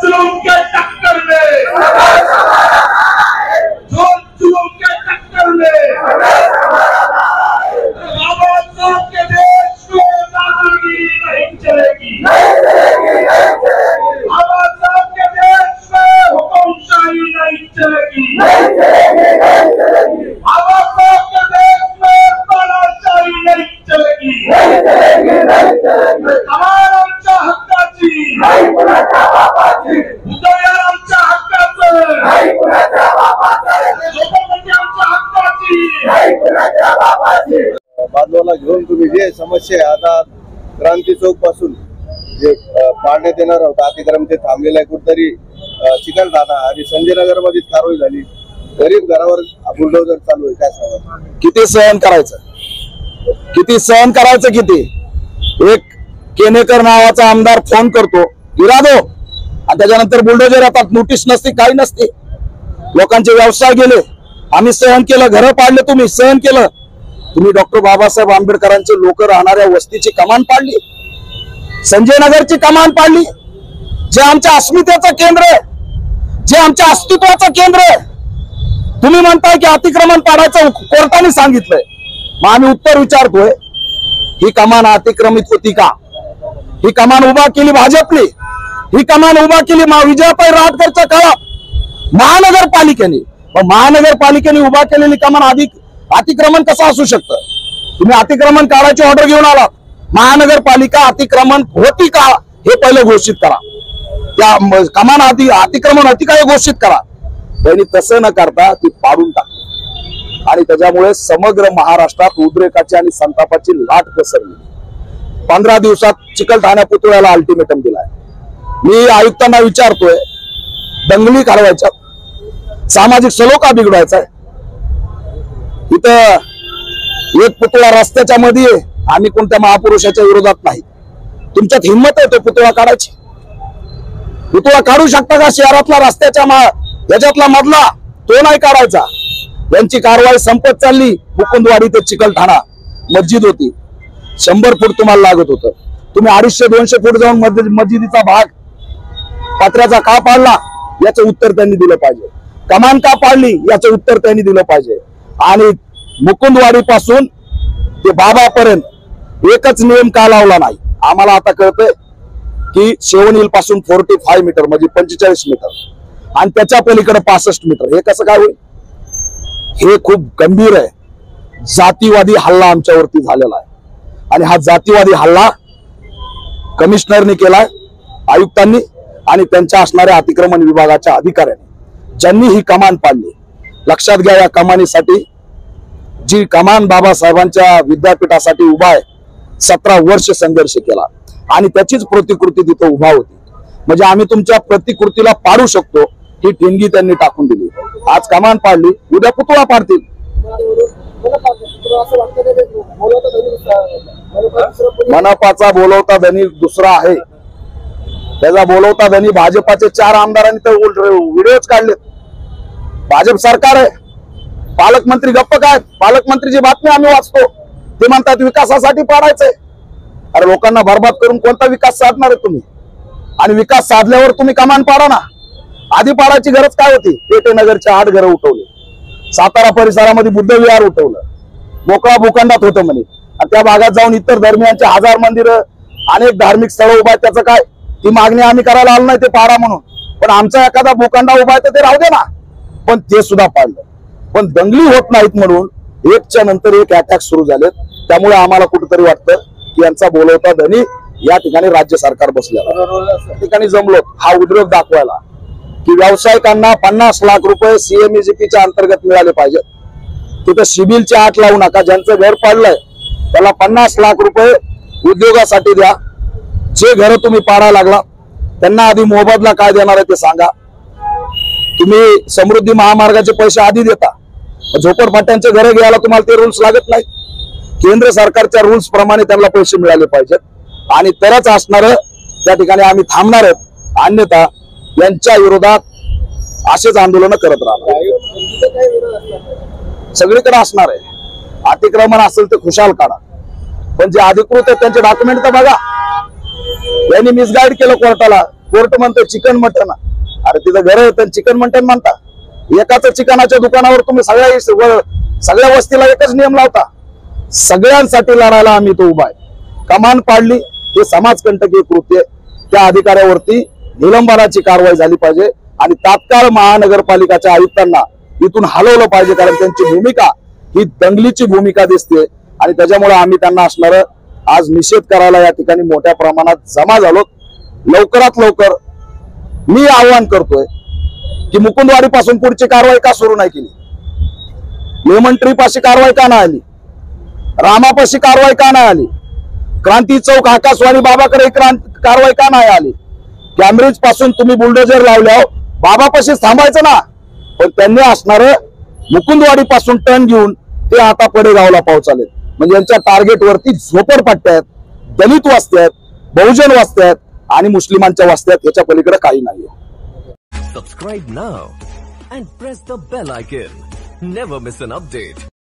जुलूम के टक्कर में, जोर जुलूम के टक्कर में बाबा साहब के देश में दादागिरी नहीं चलेगी। बाबा साहब के देश में हुकुमशाही नहीं चलेगी। बाबा साहब के देश में तानाशाही नहीं चलेगी। तमाम आमच्या हक्काची, उदय आमच्या हक्काचं, लोकप्रती आमच्या हक्काची। बाजूला घेऊन तुम्ही जे समस्या आहे आता क्रांती चौक पासून जे पाडण्यात येणार होतं अतिक्रमण ते थांबलेलं आहे। कुठतरी चिकलठाणा आणि संजय नगर मध्ये कारवाई झाली, गरीब घरावर बुलडोजर चालू आहे, काय सांगा? किती सहन करायचं, किती सहन करायचं, किती? एक केनेकर नावाचा आमदार फोन करतो इरादो आणि त्याच्यानंतर बुलडोजर येतात, नोटीस नसते, काही नसते, लोकांचे व्यवसाय गेले, आम्ही सहन केलं, घरं पाडले, तुम्ही सहन केलं, तुम्ही डॉक्टर बाबासाहेब आंबेडकरांचे लोक राहणाऱ्या वस्तीची कमान पाडली, संजय नगरची कमान पाडली, जे आमच्या अस्मितेचं केंद्र आहे, जे आमच्या अस्तित्वाचं केंद्र आहे। तुम्ही म्हणताय की अतिक्रमण पाडायचं कोर्टाने सांगितलंय, मग आम्ही उत्तर विचारतोय, ही कमान अतिक्रमित होती का? ही कमान उभा केली भाजपने, ही कमान उभा केली विजयाताई राटकरच्या काळात महानगरपालिकेने, महानगरपालिकेने उभा केलेली कमान अतिक्रमण कसं असू शकतं? तुम्ही अतिक्रमण काढायची ऑर्डर घेऊन आलात, महानगरपालिका अतिक्रमण होती का हे पहिले घोषित करा, त्या कमान अतिक्रमण होती का हे घोषित करा। त्यांनी तसं न करता ती पाडून टाकली आणि त्याच्यामुळे समग्र महाराष्ट्रात उद्रेकाची आणि संतापाची लाट पसरली। 15 दिवसात चिकलठाणा पुतळ्याला अल्टिमेटम दिलाय। मी आयुक्तांना विचारतोय, दंगली घालवायच्या, सामाजिक सलोखा बिघडवायचा आहे, इथं एक पुतळा रस्त्याच्या मध्ये, आम्ही कोणत्या महापुरुषाच्या विरोधात नाही, तुमच्यात हिंमत आहे तो पुतळा काढायची? पुतळा काढू शकता का? शहरातला रस्त्याच्या याच्यातला मधला तो नाही काढायचा। यांची कारवाई संपत चालली। मुकुंदवाडी ते चिकलठाणा मस्जिद होती, 100 फूट तुम्हाला लागत होतं, तुम्ही 250-200 फूट जाऊन मस्जिदीचा भाग पत्र्याचा का पाडला याचं उत्तर त्यांनी दिलं पाहिजे। कमान का पाडली याचं उत्तर त्यांनी दिलं पाहिजे। आणि मुकुंदवाडी पासून ते बाबापर्यंत एकच नियम का लावला नाही? आम्हाला आता कळतंय की शेवणील पासून 45 मीटर म्हणजे 45 मीटर आणि त्याच्या पलीकडे 65 मीटर, हे कसं काय होईल? हे खूप गंभीर आहे, जातीवादी हल्ला आमच्यावरती झालेला आहे आणि हा जातीवादी हल्ला कमिशनरने केलाय, आयुक्तांनी आणि त्यांच्या असणाऱ्या अतिक्रमण विभागाच्या अधिकाऱ्यांनी, ज्यांनी ही कमान पाडली। लक्षात घ्या, या कमानीसाठी जी कमान बाबासाहेबांच्या विद्यापीठासाठी उभा आहे, 17 वर्ष संघर्ष केला आणि त्याचीच प्रतिकृती तिथे उभा होती, म्हणजे आम्ही तुमच्या प्रतिकृतीला पाडू शकतो ही ठिणगी त्यांनी टाकून दिली। आज कमान पाडली, उद्या पुतळा पाडतील। मनपाचा बोलवता धनी दुसरा आहे, त्याचा बोलवता धनी भाजपाचे 4 आमदारांनी तर व्हिडिओच काढलेत। भाजप सरकार आहे, पालकमंत्री गप्प काय? पालकमंत्रीची बातमी आम्ही वाचतो, ते म्हणतात विकासासाठी पाडायचंय। अरे लोकांना बरबाद करून कोणता विकास साधणार आहे तुम्ही? आणि विकास साधल्यावर तुम्ही कमान पाडा ना, आधी पाडायची गरज काय होती? पेटेनगरचे 8 घरं उठवले, सातारा परिसरामध्ये बुद्ध विहार उठवलं, मोकळा भूखंडात होतं म्हणे, आणि त्या भागात जाऊन इतर धर्मियांचे 1000 मंदिरं, अनेक धार्मिक स्थळं उभा आहेत, त्याचं काय? ती मागणी आम्ही करायला आलो नाही ते पाडा म्हणून, पण आमचा एखादा भूखंडा उभा आहे तर ते राहू दे ना, पण ते सुद्धा पाडलं। पण दंगली होत नाहीत म्हणून एकच्या नंतर एक अटॅक सुरू झालेत, त्यामुळे आम्हाला कुठेतरी वाटतं की यांचा बोलवता धनी या ठिकाणी राज्य सरकार बसलेला ठिकाणी जमलो हा उद्योग दाखवायला की व्यावसायिकांना 50 लाख रुपये सीएमईजीपीच्या अंतर्गत मिळाले पाहिजेत। तिथे सिबिलचे 8 लावू नका, ज्यांचं घर पाडलंय त्याला 50 लाख रुपये उद्योगासाठी द्या। जे घर तुम्ही पाडायला लागला त्यांना आधी मोबदला काय देणार आहे ते सांगा। तुम्ही समृद्धी महामार्गाचे पैसे आधी देता, झोपडपट्ट्यांचे घर घ्यायला तुम्हाला ते रूल्स लागत नाही, केंद्र सरकारच्या रूल्स प्रमाणे त्यांना पैसे मिळाले पाहिजेत आणि तरच असणार त्या ठिकाणी आम्ही थांबणार आहोत, अन्यथा यांच्या विरोधात असेच आंदोलन करत राहणार। सगळीकडे असणार आहे, अतिक्रमण असेल तर खुशाल काढा, पण जे अधिकृत आहेत त्यांचे डॉक्युमेंट तर बघा। यांनी मिसगाईड केलं कोर्टाला. कोर्ट म्हणतो चिकन मटन. अरे तिथं घर होतं चिकन मटन म्हणता. एकाच चिकनाच्या दुकानावर तुम्ही सगळ्या वस्तीला एकच नियम लावता. सगळ्यांसाठी लढायला आम्ही तो उभा आहे. कमान पाडली हे समाजकंटकीय कृत्य. त्या अधिकाऱ्यावरती निलंबनाची कारवाई झाली पाहिजे आणि तात्काळ महानगरपालिकाच्या आयुक्तांना इथून हलवलं पाहिजे, कारण त्यांची भूमिका ही दंगलीची भूमिका दिसते आणि त्याच्यामुळे आम्ही त्यांना असणार आज निषेध करायला या ठिकाणी मोठ्या प्रमाणात जमा झालो. लवकरात लवकर मी आवाहन करतोय की मुकुंदवाडी पासून पुढची कारवाई का सुरू नाही केली? लेमन ट्री पाशी कारवाई का नाही आली? रामापाशी कारवाई का नाही आली? क्रांती चौक आकाशवाणी बाबाकडे कारवाई का नाही आली? कॅम्ब्रिज पासून तुम्ही बुलडोजर लावल्यावर बाबापाशी थांबायचं ना. पण त्यांनी असणार मुकुंदवाडी पासून टर्न घेऊन ते आता पडेगावला पोहोचालेत. म्हणजे यांच्या टार्गेट वरती झोपडपट्ट्या आहेत, दलित वस्त्या आहेत, बहुजन वस्त्या आहेत आणि मुस्लिमांच्या वस्त्या आहेत. याच्या पलीकडे काही नाहीये. Subscribe now and press the bell icon. Never miss an update.